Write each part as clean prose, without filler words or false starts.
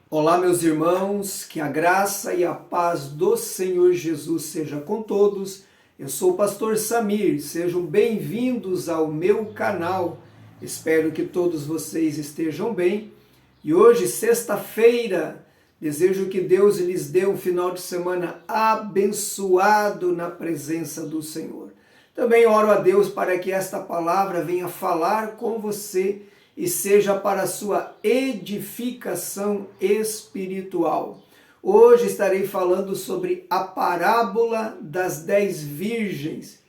Olá, meus irmãos, que a graça e a paz do Senhor Jesus seja com todos. Eu sou o pastor Samir, sejam bem-vindos ao meu canal. Espero que todos vocês estejam bem. E hoje, sexta-feira, desejo que Deus lhes dê um final de semana abençoado na presença do Senhor. Também oro a Deus para que esta palavra venha falar com você e seja para a sua edificação espiritual. Hoje estarei falando sobre a parábola das 10 virgens.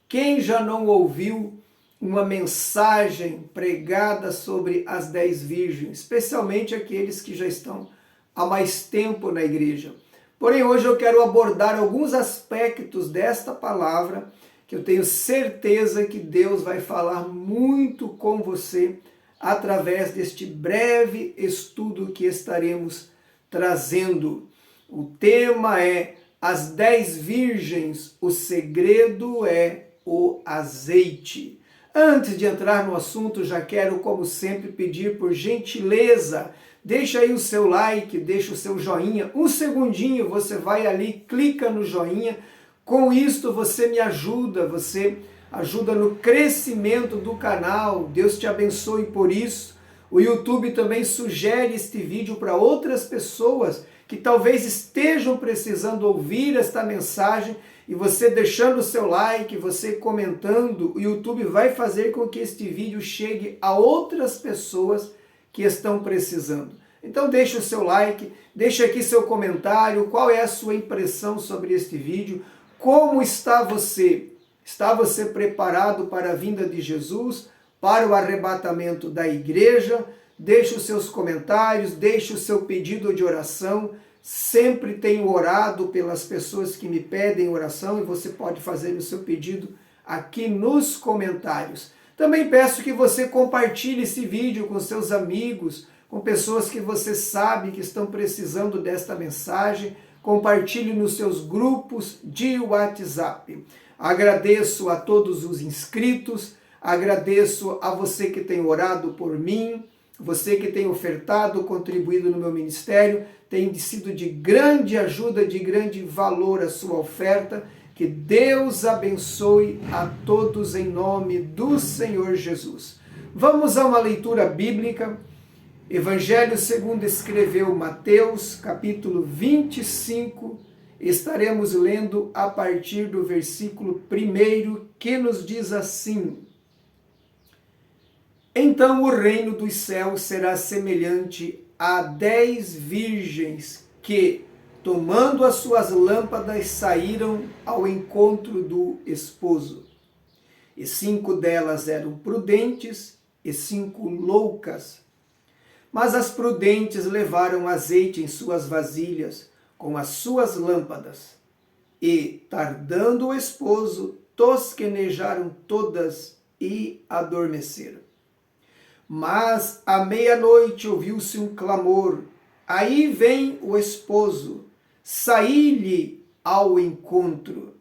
Quem já não ouviu uma mensagem pregada sobre as 10 virgens, especialmente aqueles que já estão há mais tempo na igreja? Porém, hoje eu quero abordar alguns aspectos desta palavra que eu tenho certeza que Deus vai falar muito com você através deste breve estudo que estaremos trazendo. O tema é As 10 Virgens, o segredo é o azeite. Antes de entrar no assunto, já quero, como sempre, pedir por gentileza, deixa aí o seu like, deixa o seu joinha, um segundinho, você vai ali, clica no joinha, com isto você me ajuda, você ajuda no crescimento do canal, Deus te abençoe por isso. O YouTube também sugere este vídeo para outras pessoas que talvez estejam precisando ouvir esta mensagem, e você deixando o seu like, você comentando, o YouTube vai fazer com que este vídeo chegue a outras pessoas que estão precisando. Então deixa o seu like, deixa aqui seu comentário, qual é a sua impressão sobre este vídeo, como está você? Está você preparado para a vinda de Jesus, para o arrebatamento da igreja? Deixe os seus comentários, deixe o seu pedido de oração. Sempre tenho orado pelas pessoas que me pedem oração e você pode fazer o seu pedido aqui nos comentários. Também peço que você compartilhe esse vídeo com seus amigos, com pessoas que você sabe que estão precisando desta mensagem. Compartilhe nos seus grupos de WhatsApp. Agradeço a todos os inscritos, agradeço a você que tem orado por mim, você que tem ofertado, contribuído no meu ministério, tem sido de grande ajuda, de grande valor a sua oferta. Que Deus abençoe a todos em nome do Senhor Jesus. Vamos a uma leitura bíblica. Evangelho segundo escreveu Mateus, capítulo 25, estaremos lendo a partir do versículo 1, que nos diz assim: Então o reino dos céus será semelhante a 10 virgens que, tomando as suas lâmpadas, saíram ao encontro do esposo. E 5 delas eram prudentes e 5 loucas. Mas as prudentes levaram azeite em suas vasilhas com as suas lâmpadas. E, tardando o esposo, tosquenejaram todas e adormeceram. Mas à meia-noite ouviu-se um clamor: Aí vem o esposo, saí-lhe ao encontro.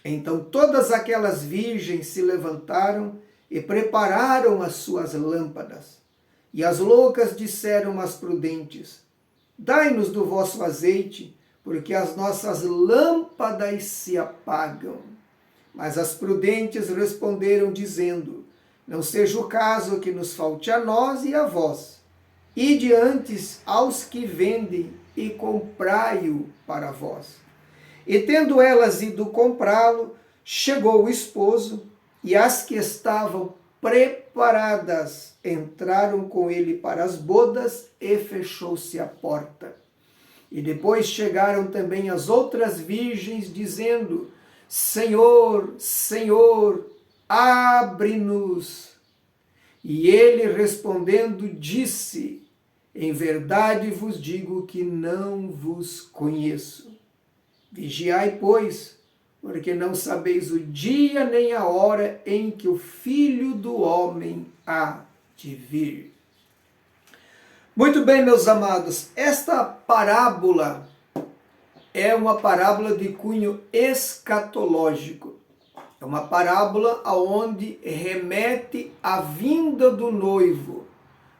Então todas aquelas virgens se levantaram e prepararam as suas lâmpadas. E as loucas disseram às prudentes: Dai-nos do vosso azeite, porque as nossas lâmpadas se apagam. Mas as prudentes responderam, dizendo: Não seja o caso que nos falte a nós e a vós. Ide antes aos que vendem e comprai-o para vós. E tendo elas ido comprá-lo, chegou o esposo, e as que estavam preparadas entraram com ele para as bodas e fechou-se a porta. E depois chegaram também as outras virgens, dizendo: Senhor, Senhor, abre-nos. E ele respondendo disse: Em verdade vos digo que não vos conheço. Vigiai, pois, porque não sabeis o dia nem a hora em que o Filho do Homem há de vir. Muito bem, meus amados, esta parábola é uma parábola de cunho escatológico. É uma parábola onde remete à vinda do noivo,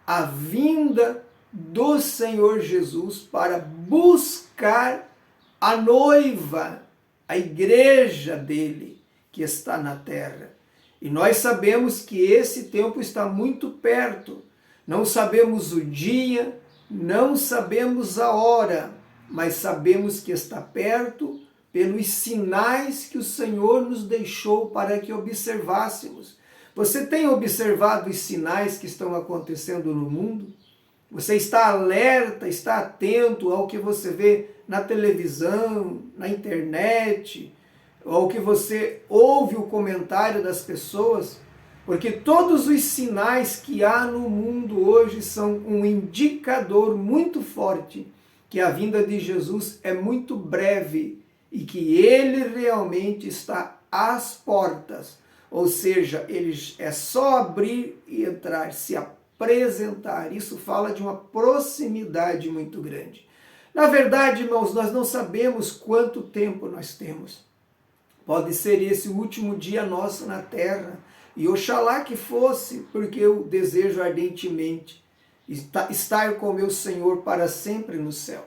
à vinda do Senhor Jesus para buscar a noiva, a igreja dele que está na terra. E nós sabemos que esse tempo está muito perto. Não sabemos o dia, não sabemos a hora, mas sabemos que está perto pelos sinais que o Senhor nos deixou para que observássemos. Você tem observado os sinais que estão acontecendo no mundo? Você está alerta, está atento ao que você vê na televisão, na internet, ao que você ouve o comentário das pessoas? Porque todos os sinais que há no mundo hoje são um indicador muito forte que a vinda de Jesus é muito breve e que ele realmente está às portas. Ou seja, ele é só abrir e entrar, se apresentar. Isso fala de uma proximidade muito grande. Na verdade, irmãos, nós não sabemos quanto tempo nós temos. Pode ser esse o último dia nosso na terra. E oxalá que fosse, porque eu desejo ardentemente estar com meu Senhor para sempre no céu.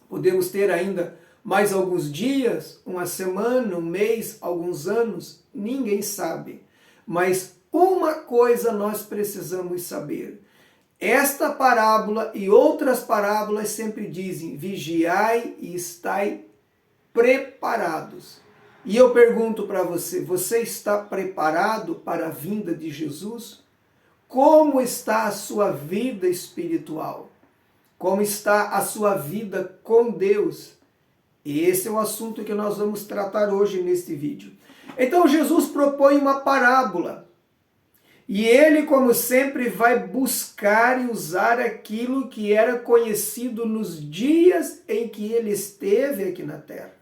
Podemos ter ainda mais alguns dias, uma semana, um mês, alguns anos, ninguém sabe. Mas uma coisa nós precisamos saber. Esta parábola e outras parábolas sempre dizem: vigiai e estai preparados. E eu pergunto para você, você está preparado para a vinda de Jesus? Como está a sua vida espiritual? Como está a sua vida com Deus? Esse é o assunto que nós vamos tratar hoje neste vídeo. Então Jesus propõe uma parábola. E ele, como sempre, vai buscar e usar aquilo que era conhecido nos dias em que ele esteve aqui na terra.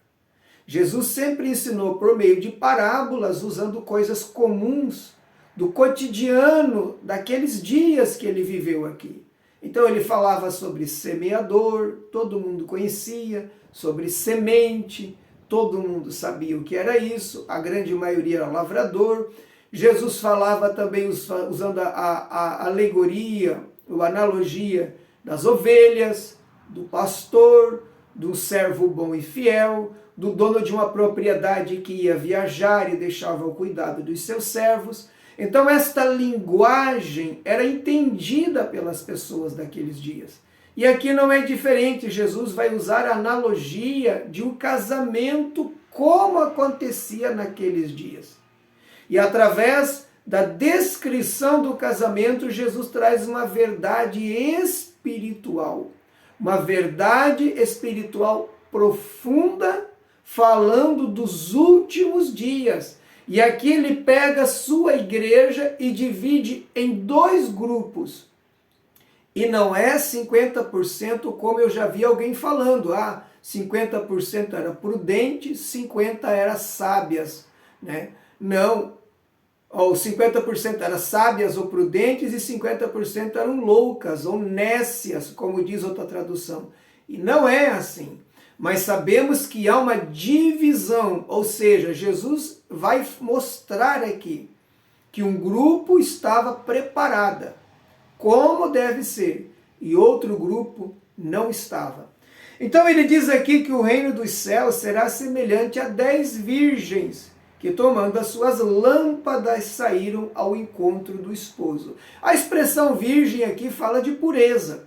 Jesus sempre ensinou por meio de parábolas, usando coisas comuns do cotidiano daqueles dias que ele viveu aqui. Então ele falava sobre semeador, todo mundo conhecia, sobre semente, todo mundo sabia o que era isso, a grande maioria era lavrador. Jesus falava também usando a alegoria, a analogia das ovelhas, do pastor, do servo bom e fiel, do dono de uma propriedade que ia viajar e deixava o cuidado dos seus servos. Então esta linguagem era entendida pelas pessoas daqueles dias. E aqui não é diferente, Jesus vai usar a analogia de um casamento como acontecia naqueles dias. E através da descrição do casamento, Jesus traz uma verdade espiritual. Uma verdade espiritual profunda, falando dos últimos dias. E aqui ele pega a sua igreja e divide em dois grupos. E não é 50% como eu já vi alguém falando. 50% era prudente, 50% era sábias, né? Não, ou 50% eram sábias ou prudentes e 50% eram loucas ou nécias, como diz outra tradução. E não é assim. Mas sabemos que há uma divisão, ou seja, Jesus vai mostrar aqui que um grupo estava preparada, como deve ser, e outro grupo não estava. Então ele diz aqui que o reino dos céus será semelhante a 10 virgens, que tomando as suas lâmpadas saíram ao encontro do esposo. A expressão virgem aqui fala de pureza.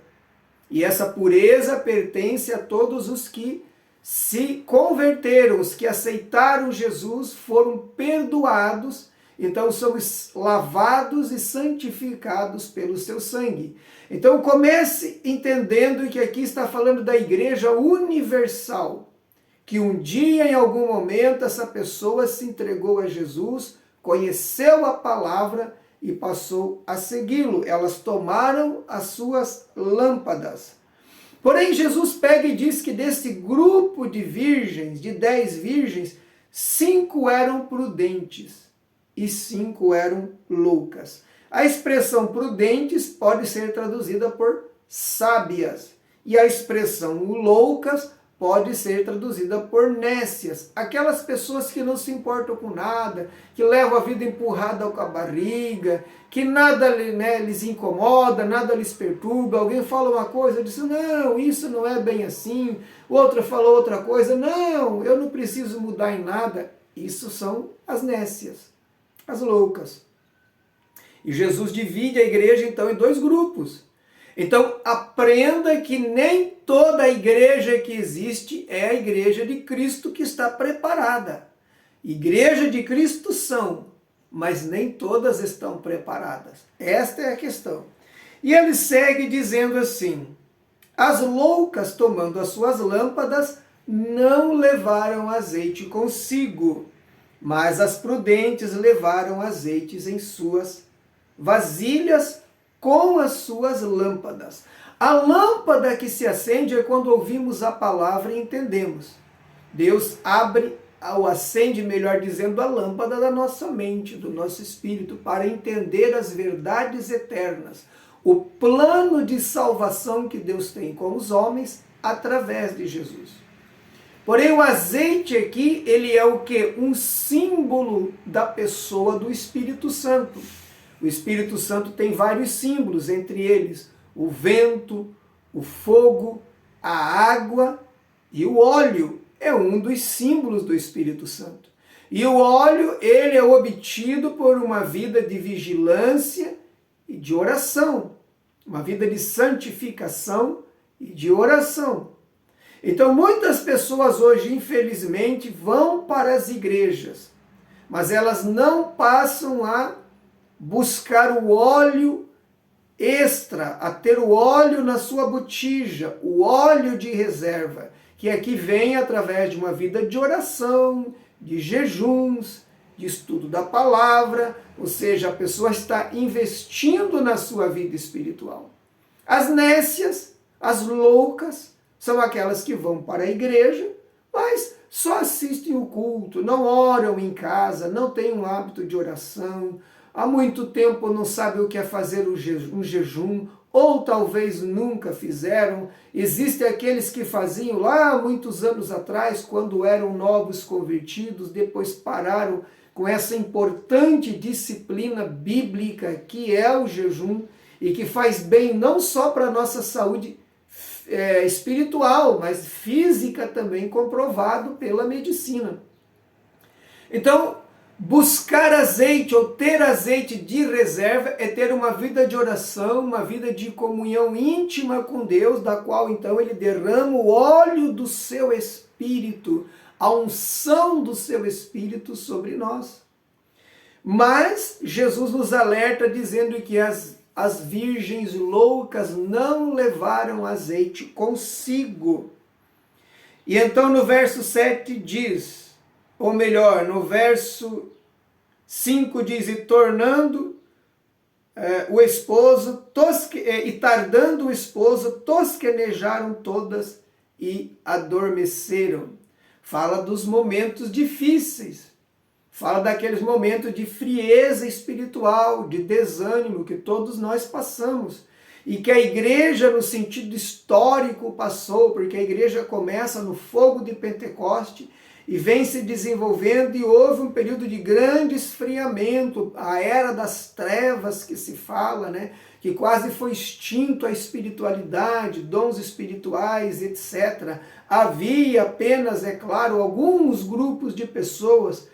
E essa pureza pertence a todos os que se converteram, os que aceitaram Jesus, foram perdoados, então somos lavados e santificados pelo seu sangue. Então comece entendendo que aqui está falando da igreja universal, que um dia, em algum momento, essa pessoa se entregou a Jesus, conheceu a palavra e passou a segui-lo. Elas tomaram as suas lâmpadas. Porém, Jesus pega e diz que desse grupo de virgens, de 10 virgens, 5 eram prudentes e 5 eram loucas. A expressão prudentes pode ser traduzida por sábias. E a expressão loucas pode ser traduzida por nécias, aquelas pessoas que não se importam com nada, que levam a vida empurrada com a barriga, que nada, né, lhes incomoda, nada lhes perturba. Alguém fala uma coisa, diz, não, isso não é bem assim. Outra falou outra coisa, não, eu não preciso mudar em nada. Isso são as nécias, as loucas. E Jesus divide a igreja então em dois grupos. Então aprenda que nem toda a igreja que existe é a igreja de Cristo que está preparada. Igreja de Cristo são, mas nem todas estão preparadas. Esta é a questão. E ele segue dizendo assim, as loucas, tomando as suas lâmpadas, não levaram azeite consigo, mas as prudentes levaram azeites em suas vasilhas com as suas lâmpadas. A lâmpada que se acende é quando ouvimos a palavra e entendemos. Deus abre ou acende, melhor dizendo, a lâmpada da nossa mente, do nosso espírito, para entender as verdades eternas, o plano de salvação que Deus tem com os homens através de Jesus. Porém, o azeite aqui, ele é o quê? Um símbolo da pessoa do Espírito Santo. O Espírito Santo tem vários símbolos, entre eles o vento, o fogo, a água e o óleo. É um dos símbolos do Espírito Santo. E o óleo, ele é obtido por uma vida de vigilância e de oração. Uma vida de santificação e de oração. Então, muitas pessoas hoje, infelizmente, vão para as igrejas, mas elas não passam a buscar o óleo extra, a ter o óleo na sua botija, o óleo de reserva, que aqui vem através de uma vida de oração, de jejuns, de estudo da palavra, ou seja, a pessoa está investindo na sua vida espiritual. As nécias, as loucas, são aquelas que vão para a igreja, mas só assistem o culto, não oram em casa, não têm um hábito de oração, há muito tempo não sabem o que é fazer um jejum, ou talvez nunca fizeram. Existem aqueles que faziam lá muitos anos atrás, quando eram novos convertidos, depois pararam com essa importante disciplina bíblica que é o jejum, e que faz bem não só para a nossa saúde espiritual, mas física também, comprovado pela medicina. Então, buscar azeite ou ter azeite de reserva é ter uma vida de oração, uma vida de comunhão íntima com Deus, da qual então ele derrama o óleo do seu Espírito, a unção do seu Espírito sobre nós. Mas Jesus nos alerta dizendo que as virgens loucas não levaram azeite consigo. E então no verso 7 diz, ou melhor, no verso 5 diz, e tornando o esposo, e tardando o esposo, tosquenejaram todas e adormeceram. Fala dos momentos difíceis. Fala daqueles momentos de frieza espiritual, de desânimo que todos nós passamos. E que a igreja, no sentido histórico, passou, porque a igreja começa no fogo de Pentecoste e vem se desenvolvendo, e houve um período de grande esfriamento, a era das trevas que se fala, né? Que quase foi extinto a espiritualidade, dons espirituais, etc. Havia apenas, é claro, alguns grupos de pessoas,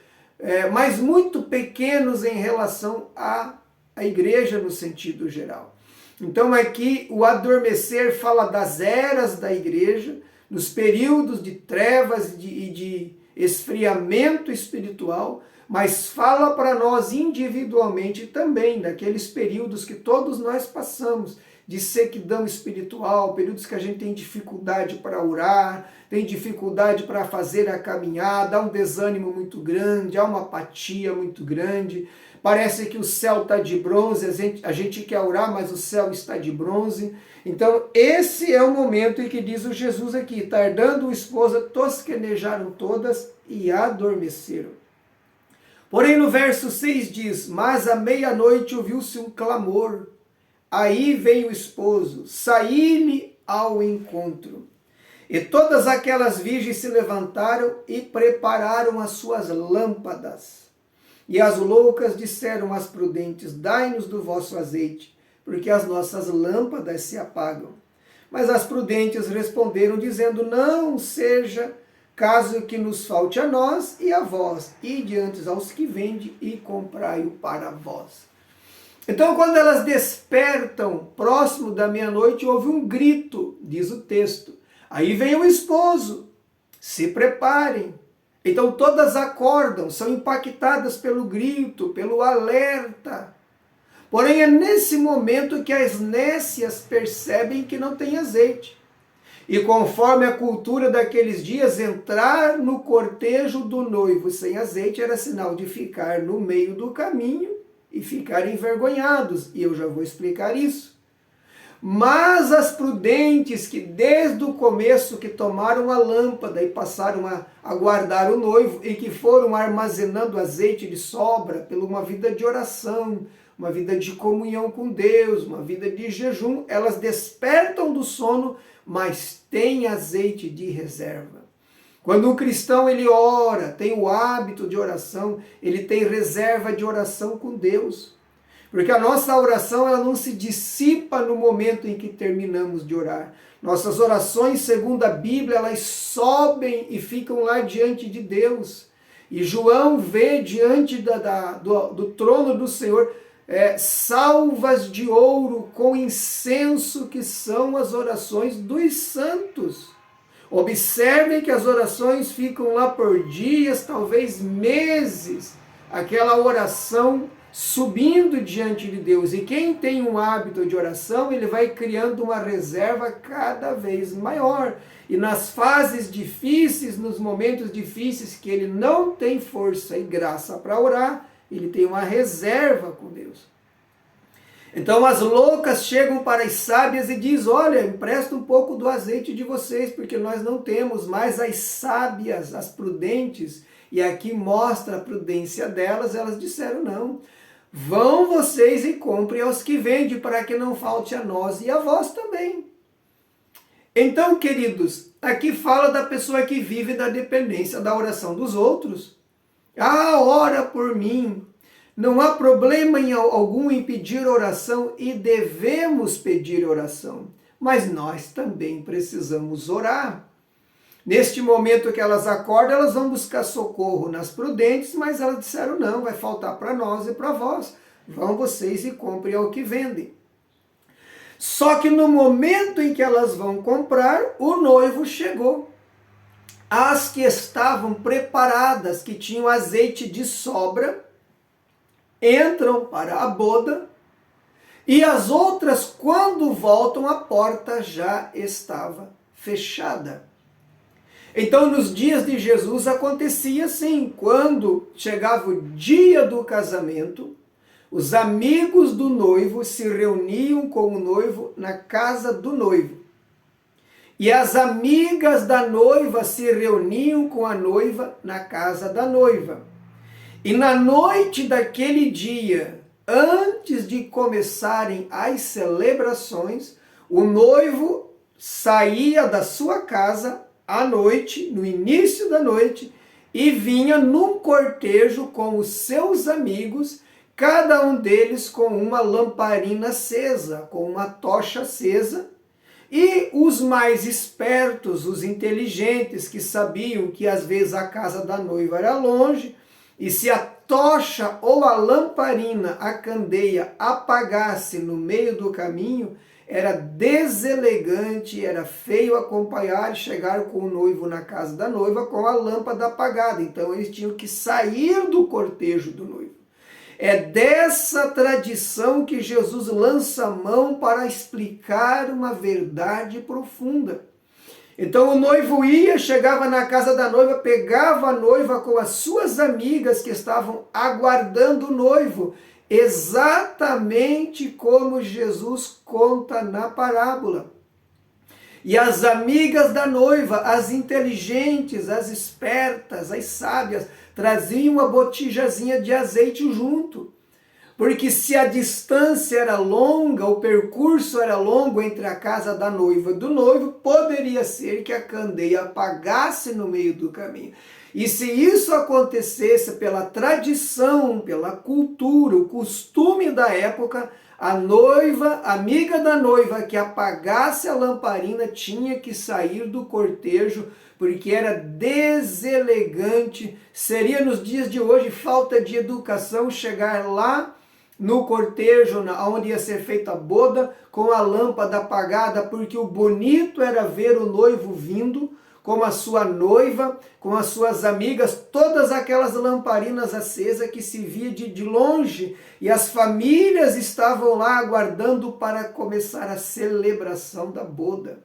mas muito pequenos em relação à igreja no sentido geral. Então aqui o adormecer fala das eras da igreja, nos períodos de trevas e de esfriamento espiritual, mas fala para nós individualmente também, daqueles períodos que todos nós passamos, de sequidão espiritual, períodos que a gente tem dificuldade para orar, tem dificuldade para fazer a caminhada, há um desânimo muito grande, há uma apatia muito grande, parece que o céu está de bronze, a gente quer orar, mas o céu está de bronze. Então esse é o momento em que diz o Jesus aqui, tardando o esposo, tosquenejaram todas e adormeceram. Porém no verso 6 diz, mas à meia-noite ouviu-se um clamor, aí veio o esposo, saí-lhe ao encontro. E todas aquelas virgens se levantaram e prepararam as suas lâmpadas. E as loucas disseram às prudentes: dai-nos do vosso azeite, porque as nossas lâmpadas se apagam. Mas as prudentes responderam, dizendo: não seja caso que nos falte a nós e a vós, ide antes aos que vendem e comprai-o para vós. Então, quando elas despertam, próximo da meia-noite, houve um grito, diz o texto. Aí vem o esposo, se preparem. Então todas acordam, são impactadas pelo grito, pelo alerta. Porém é nesse momento que as nécias percebem que não tem azeite. E conforme a cultura daqueles dias, entrar no cortejo do noivo sem azeite era sinal de ficar no meio do caminho e ficar envergonhados. E eu já vou explicar isso. Mas as prudentes que desde o começo que tomaram a lâmpada e passaram a guardar o noivo e que foram armazenando azeite de sobra pela uma vida de oração, uma vida de comunhão com Deus, uma vida de jejum, elas despertam do sono, mas têm azeite de reserva. Quando um cristão ele ora, tem o hábito de oração, ele tem reserva de oração com Deus. Porque a nossa oração ela não se dissipa no momento em que terminamos de orar. Nossas orações, segundo a Bíblia, elas sobem e ficam lá diante de Deus. E João vê diante do trono do Senhor salvas de ouro com incenso, que são as orações dos santos. Observem que as orações ficam lá por dias, talvez meses, aquela oração subindo diante de Deus. E quem tem um hábito de oração, ele vai criando uma reserva cada vez maior. E nas fases difíceis, nos momentos difíceis que ele não tem força e graça para orar, ele tem uma reserva com Deus. Então as loucas chegam para as sábias e diz: olha, empresta um pouco do azeite de vocês, porque nós não temos. Mas as sábias, as prudentes, e aqui mostra a prudência delas, elas disseram: não, vão vocês e comprem aos que vendem, para que não falte a nós e a vós também. Então, queridos, aqui fala da pessoa que vive da dependência da oração dos outros. Ah, ora por mim. Não há problema algum em pedir oração e devemos pedir oração, mas nós também precisamos orar. Neste momento que elas acordam, elas vão buscar socorro nas prudentes, mas elas disseram: não, vai faltar para nós e para vós. Vão vocês e comprem ao que vendem. Só que no momento em que elas vão comprar, o noivo chegou. As que estavam preparadas, que tinham azeite de sobra, entram para a boda, e as outras, quando voltam, a porta já estava fechada. Então, nos dias de Jesus acontecia assim: quando chegava o dia do casamento, os amigos do noivo se reuniam com o noivo na casa do noivo. E as amigas da noiva se reuniam com a noiva na casa da noiva. E na noite daquele dia, antes de começarem as celebrações, o noivo saía da sua casa à noite, no início da noite, e vinha num cortejo com os seus amigos, cada um deles com uma lamparina acesa, com uma tocha acesa. E os mais espertos, os inteligentes, que sabiam que às vezes a casa da noiva era longe, e se a tocha ou a lamparina, a candeia, apagasse no meio do caminho, era deselegante, era feio acompanhar e chegar com o noivo na casa da noiva com a lâmpada apagada. Então eles tinham que sair do cortejo do noivo. É dessa tradição que Jesus lança mão para explicar uma verdade profunda. Então o noivo ia, chegava na casa da noiva, pegava a noiva com as suas amigas que estavam aguardando o noivo, exatamente como Jesus conta na parábola. E as amigas da noiva, as inteligentes, as espertas, as sábias, traziam uma botijazinha de azeite junto. porque se a distância era longa, o percurso era longo entre a casa da noiva e do noivo, poderia ser que a candeia apagasse no meio do caminho. E se isso acontecesse pela tradição, pela cultura, o costume da época, a noiva, amiga da noiva que apagasse a lamparina tinha que sair do cortejo, porque era deselegante, seria nos dias de hoje falta de educação chegar lá no cortejo, onde ia ser feita a boda, com a lâmpada apagada, porque o bonito era ver o noivo vindo, com a sua noiva, com as suas amigas, todas aquelas lamparinas acesas que se via de longe, e as famílias estavam lá aguardando para começar a celebração da boda.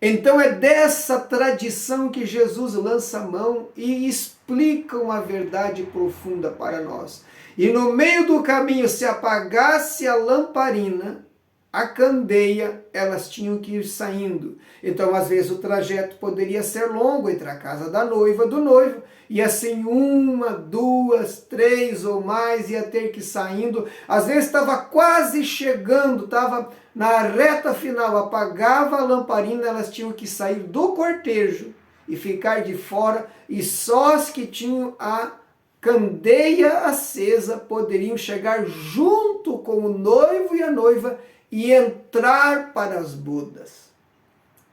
Então é dessa tradição que Jesus lança a mão e explica uma verdade profunda para nós. E no meio do caminho, se apagasse a lamparina, a candeia, elas tinham que ir saindo. Então, às vezes, o trajeto poderia ser longo entre a casa da noiva e do noivo, e assim 1, 2, 3 ou mais ia ter que ir saindo. Às vezes estava quase chegando, estava na reta final, apagava a lamparina, elas tinham que sair do cortejo e ficar de fora, e só as que tinham a candeia acesa poderiam chegar junto com o noivo e a noiva e entrar para as bodas.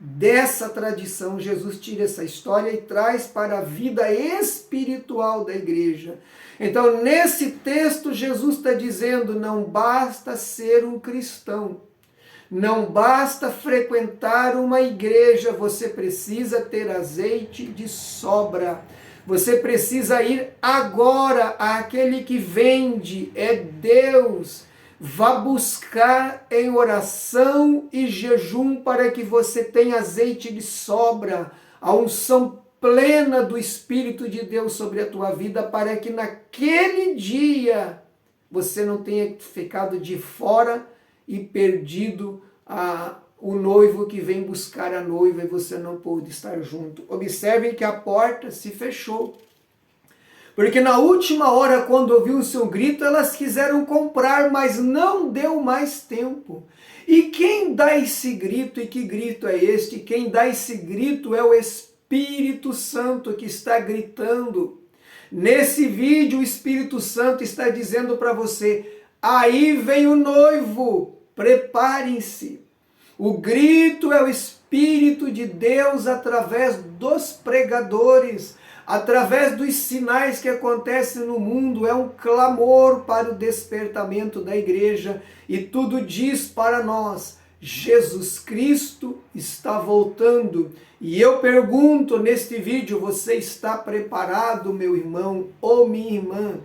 Dessa tradição, Jesus tira essa história e traz para a vida espiritual da igreja. Então, nesse texto, Jesus está dizendo, não basta ser um cristão, não basta frequentar uma igreja, você precisa ter azeite de sobra. Você precisa ir agora àquele que vende, é Deus. Vá buscar em oração e jejum para que você tenha azeite de sobra, a unção plena do Espírito de Deus sobre a tua vida, para que naquele dia você não tenha ficado de fora e perdido o noivo que vem buscar a noiva e você não pôde estar junto. Observem que a porta se fechou. Porque na última hora, quando ouviu o seu grito, elas quiseram comprar, mas não deu mais tempo. E quem dá esse grito, e que grito é este? Quem dá esse grito é o Espírito Santo que está gritando. Nesse vídeo, o Espírito Santo está dizendo para você, aí vem o noivo, preparem-se. O grito é o Espírito de Deus através dos pregadores, através dos sinais que acontecem no mundo, é um clamor para o despertamento da igreja, e tudo diz para nós, Jesus Cristo está voltando. E eu pergunto neste vídeo, você está preparado, meu irmão ou minha irmã?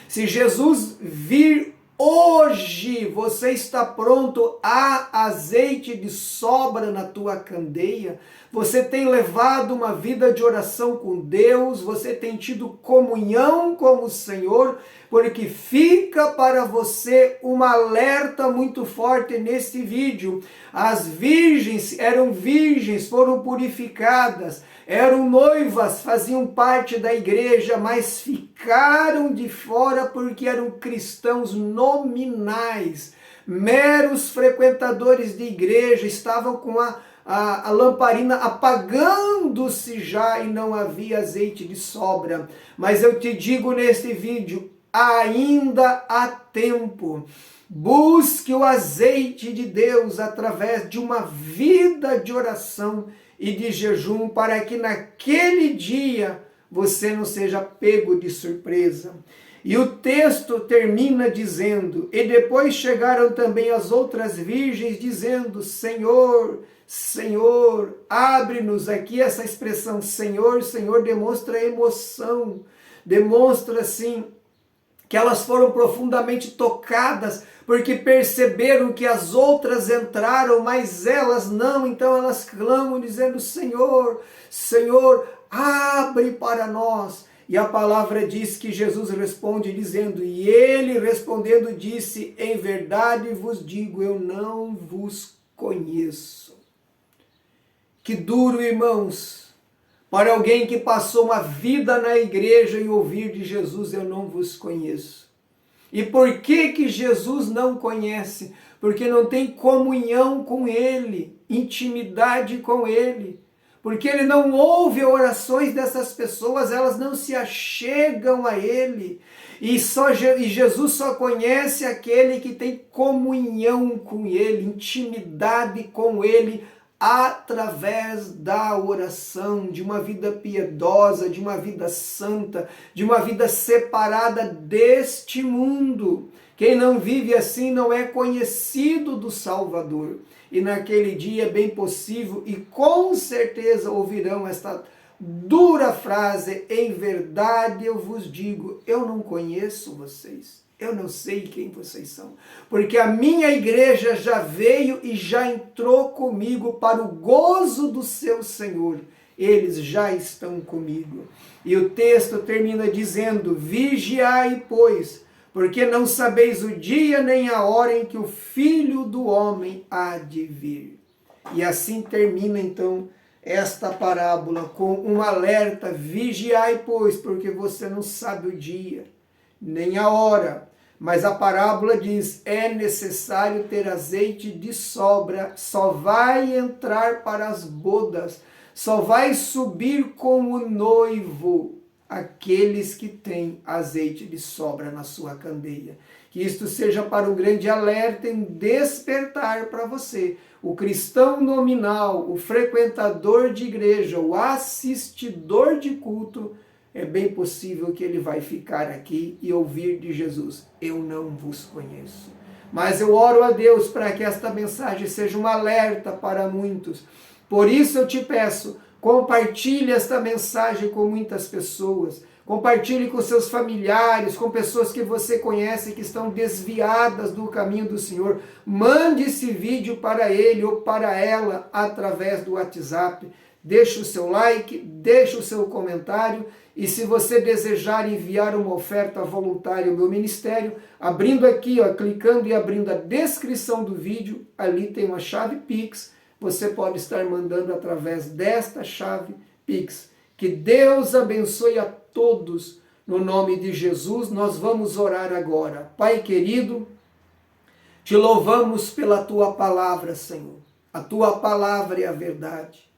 Se Jesus vir hoje, você está pronto? Há azeite de sobra na tua candeia? Você tem levado uma vida de oração com Deus? Você tem tido comunhão com o Senhor? Porque fica para você um alerta muito forte nesse vídeo. As virgens eram virgens, foram purificadas, eram noivas, faziam parte da igreja, mas ficaram de fora porque eram cristãos nominais, meros frequentadores de igreja, estavam com a lamparina apagando-se já e não havia azeite de sobra. Mas eu te digo neste vídeo, ainda há tempo. Busque o azeite de Deus através de uma vida de oração e de jejum, para que naquele dia você não seja pego de surpresa. E o texto termina dizendo, e depois chegaram também as outras virgens dizendo, Senhor, Senhor, abre-nos. Aqui essa expressão Senhor, Senhor demonstra emoção, demonstra assim que elas foram profundamente tocadas, porque perceberam que as outras entraram, mas elas não, então elas clamam dizendo, Senhor, Senhor, abre para nós. E a palavra diz que Jesus responde dizendo, e ele respondendo disse, em verdade vos digo, eu não vos conheço. Que duro, irmãos, para alguém que passou uma vida na igreja e ouvir de Jesus, eu não vos conheço. E por que Jesus não conhece? Porque não tem comunhão com Ele, intimidade com Ele. Porque Ele não ouve orações dessas pessoas, elas não se achegam a Ele. E Jesus só conhece aquele que tem comunhão com Ele, intimidade com Ele, através da oração, de uma vida piedosa, de uma vida santa, de uma vida separada deste mundo. Quem não vive assim não é conhecido do Salvador. E naquele dia é bem possível e com certeza ouvirão esta dura frase: em verdade eu vos digo, eu não conheço vocês. Eu não sei quem vocês são, porque a minha igreja já veio e já entrou comigo para o gozo do seu Senhor. Eles já estão comigo. E o texto termina dizendo: vigiai, pois, porque não sabeis o dia nem a hora em que o Filho do Homem há de vir. E assim termina então esta parábola com um alerta: vigiai, pois, porque você não sabe o dia nem a hora. Mas a parábola diz: é necessário ter azeite de sobra, só vai entrar para as bodas, só vai subir com o noivo aqueles que têm azeite de sobra na sua candeia. Que isto seja para um grande alerta em despertar para você, o cristão nominal, o frequentador de igreja, o assistidor de culto. É bem possível que ele vai ficar aqui e ouvir de Jesus: eu não vos conheço. Mas eu oro a Deus para que esta mensagem seja um alerta para muitos. Por isso eu te peço, compartilhe esta mensagem com muitas pessoas. Compartilhe com seus familiares, com pessoas que você conhece que estão desviadas do caminho do Senhor. Mande esse vídeo para ele ou para ela através do WhatsApp. Deixe o seu like, deixe o seu comentário. E se você desejar enviar uma oferta voluntária ao meu ministério, abrindo aqui, clicando e abrindo a descrição do vídeo, ali tem uma chave Pix. Você pode estar mandando através desta chave Pix. Que Deus abençoe a todos. No nome de Jesus, nós vamos orar agora. Pai querido, te louvamos pela tua palavra, Senhor. A tua palavra é a verdade.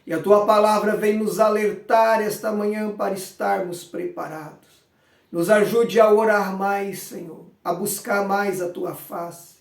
E a tua palavra vem nos alertar esta manhã para estarmos preparados. Nos ajude a orar mais, Senhor, a buscar mais a tua face.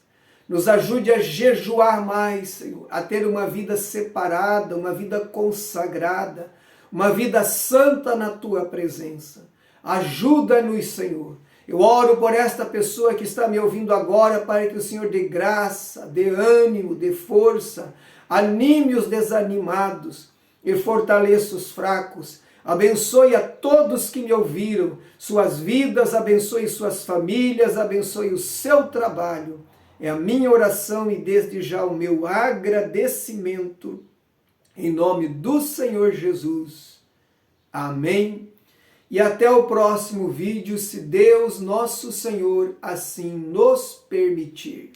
Nos ajude a jejuar mais, Senhor, a ter uma vida separada, uma vida consagrada, uma vida santa na tua presença. Ajuda-nos, Senhor. Eu oro por esta pessoa que está me ouvindo agora, para que o Senhor dê graça, dê ânimo, dê força, anime os desanimados e fortaleça os fracos. Abençoe a todos que me ouviram, suas vidas, abençoe suas famílias, abençoe o seu trabalho. É a minha oração e desde já o meu agradecimento, em nome do Senhor Jesus. Amém. E até o próximo vídeo, se Deus nosso Senhor assim nos permitir.